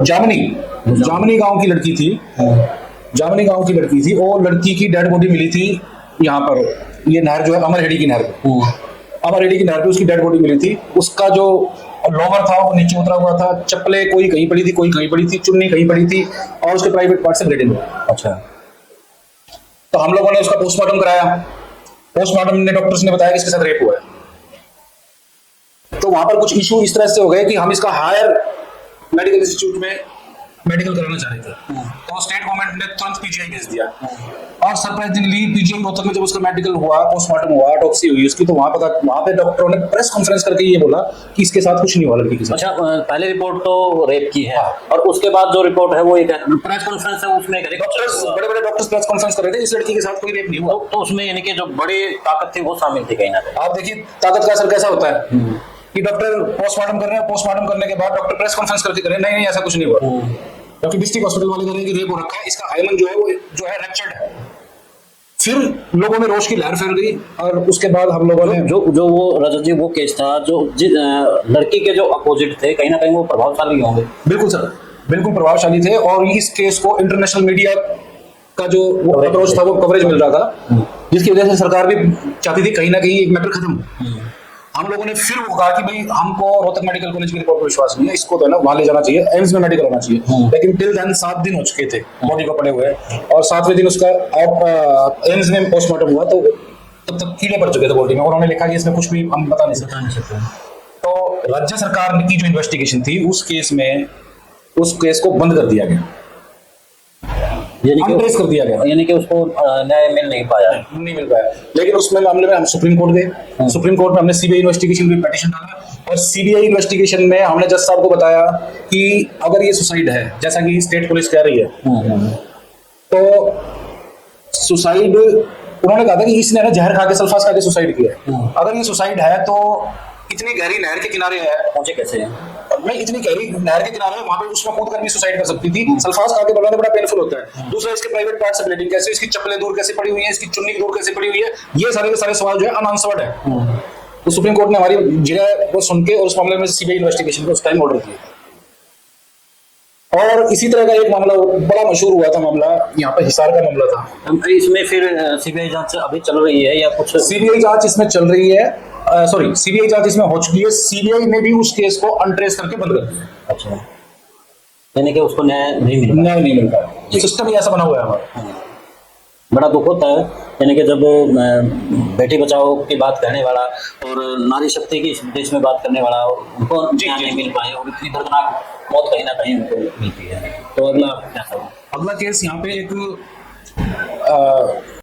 जामनी जामनी गांव की लड़की थी। जामनी गांव की लड़की थी और लड़की की डेड बॉडी मिली थी यहाँ पर। ये नहर जो है अमरहेड़ी की नहर पे, अमरहेड़ी की नहर पे उसकी डेड बॉडी मिली थी। उसका जो लोवर था वो नीचे उतरा हुआ था, चप्पलें कोई कहीं पड़ी थी, कोई कहीं पड़ी थी, चुन्नी कहीं पड़ी थी और उसके प्राइवेट पार्ट से ब्लीडिंग हुआ। अच्छा। तो हम लोगों ने उसका पोस्टमार्टम कराया। पोस्टमार्टम में डॉक्टर्स ने बताया कि इसके साथ रेप हुआ है। तो वहां पर कुछ इशू इस तरह से हो गए कि हम इसका हायर मेडिकल इंस्टीट्यूट में मेडिकल कराना चाह रहे थे। तो स्टेट गवर्नमेंट ने तुरंत पीजीआई भेज दिया। और सरप्राइजिंगली पीजीआई रोहतक में जब उसका मेडिकल हुआ, पोस्टमार्टम हुआ, ऑटोप्सी हुई उसकी, तो वहां पे डॉक्टरों ने प्रेस कॉन्फ्रेंस करके ये बोला कि इसके साथ कुछ नहीं हुआ लड़की के साथ। अच्छा, पहले रिपोर्ट तो रेप की है और उसके बाद जो रिपोर्ट है वो एक प्रेस कॉन्फ्रेंस है, उसमें डॉक्टर्स, बड़े बड़े डॉक्टर्स प्रेस कॉन्फ्रेंस कर रहे थे, इस लड़की के साथ कोई रेप नहीं हुआ। तो उसमें यानी कि जो बड़ी ताकत थी वो शामिल थी कहीं ना कहीं। आप देखिए ताकत का असर कैसा होता है कि डॉक्टर पोस्टमार्टम कर रहे हैं, पोस्टमार्टम करने के बाद डॉक्टर प्रेस कॉन्फ्रेंस करके करें नहीं नहीं ऐसा कुछ नहीं हुआ। क्योंकि डिस्ट्रिक्ट हॉस्पिटल वाले कह रहे हैं कि रेप हो रखा है, इसका हाइमन जो है वो जो है रप्चर्ड है। फिर लोगों में रोष की लहर फैल गई और उसके बाद हम लोगों ने जो वो रजत जी वो केस था, जो लड़की के जो अपोजिट थे कहीं ना कहीं वो प्रभावशाली होंगे। बिल्कुल सर, बिल्कुल प्रभावशाली थे और इस केस को इंटरनेशनल मीडिया का जो अप्रोच था वो कवरेज मिल रहा था, जिसकी वजह से सरकार भी चाहती थी कहीं ना कहीं एक मैटर खत्म हो। हम लोगों ने फिर वो कहा कि भाई हमको रोहतक मेडिकल कॉलेज की रिपोर्ट पर विश्वास नहीं है, इसको तो है ना वहां ले जाना चाहिए, एम्स में मेडिकल होना चाहिए। लेकिन टिल देन 7 दिन हो चुके थे बॉडी को पड़े हुए और 7वें दिन उसका एम्स में पोस्टमार्टम हुआ तो तब तक कीड़े पड़ चुके थे बॉडी में। उन्होंने लिखा कि इसमें कुछ भी हम बता नहीं सकते। तो राज्य सरकार की जो इन्वेस्टिगेशन थी उस केस को बंद कर दिया गया, अनट्रेस कर दिया गया, यानी कि उसको न्याय मिल नहीं पाया। नहीं मिल पाया। लेकिन उसमें मामले में हम सुप्रीम कोर्ट गए। सुप्रीम कोर्ट में हमने सीबीआई इन्वेस्टिगेशन में पिटीशन डाला और सीबीआई इन्वेस्टिगेशन में हमने जज साहब को बताया कि अगर ये सुसाइड है जैसा कि स्टेट पुलिस कह रही है तो सुसाइड, उन्होंने कहा था कि इसने ना जहर खा के सल्फास खा के सुसाइड किया है। अगर ये सुसाइड है तो इतनी गहरी नहर के किनारे है, पहुंचे कैसे है? नहीं इतनी गहरी नहर के किनारे है, वहां पे उसमें कूद कर भी सुसाइड कर सकती थी। सल्फास खा के बढ़ाना बड़ा पेनफुल होता है। दूसरा इसके प्राइवेट पार्ट से ब्लीडिंग कैसे, इसकी चप्पलें दूर कैसे पड़ी हुई है, इसकी चुन्नी दूर कैसे पड़ी हुई है, ये सारे के सारे सवाल जो है अनआंसर्ड है। तो सुप्रीम कोर्ट ने हमारी जगह को सुन के और उस मामले में सीबीआई इन्वेस्टिगेशन को उस टाइम ऑर्डर किया। और इसी तरह का एक मामला बड़ा मशहूर हुआ था, मामला यहाँ पे हिसार का मामला था। इसमें फिर सीबीआई जांच अभी चल रही है या कुछ? सीबीआई जांच इसमें चल रही है, सॉरी सीबीआई जांच इसमें हो चुकी है। सीबीआई ने भी उस केस को अनट्रेस करके बंद कर दिया। अच्छा, यानी कि उसको न्याय नहीं मिल पाया। सिस्टम ही ऐसा बना हुआ है हमारा। बड़ा दुख होता है यानी कि जब बेटी बचाओ की बात कहने वाला और नारी शक्ति की इस देश में बात करने वाला उनको न्याय नहीं मिल पाए और इतनी दर्दनाक मौत कहीं ना कहीं उनको मिलती है। तो अगला क्या? अगला केस यहाँ पे एक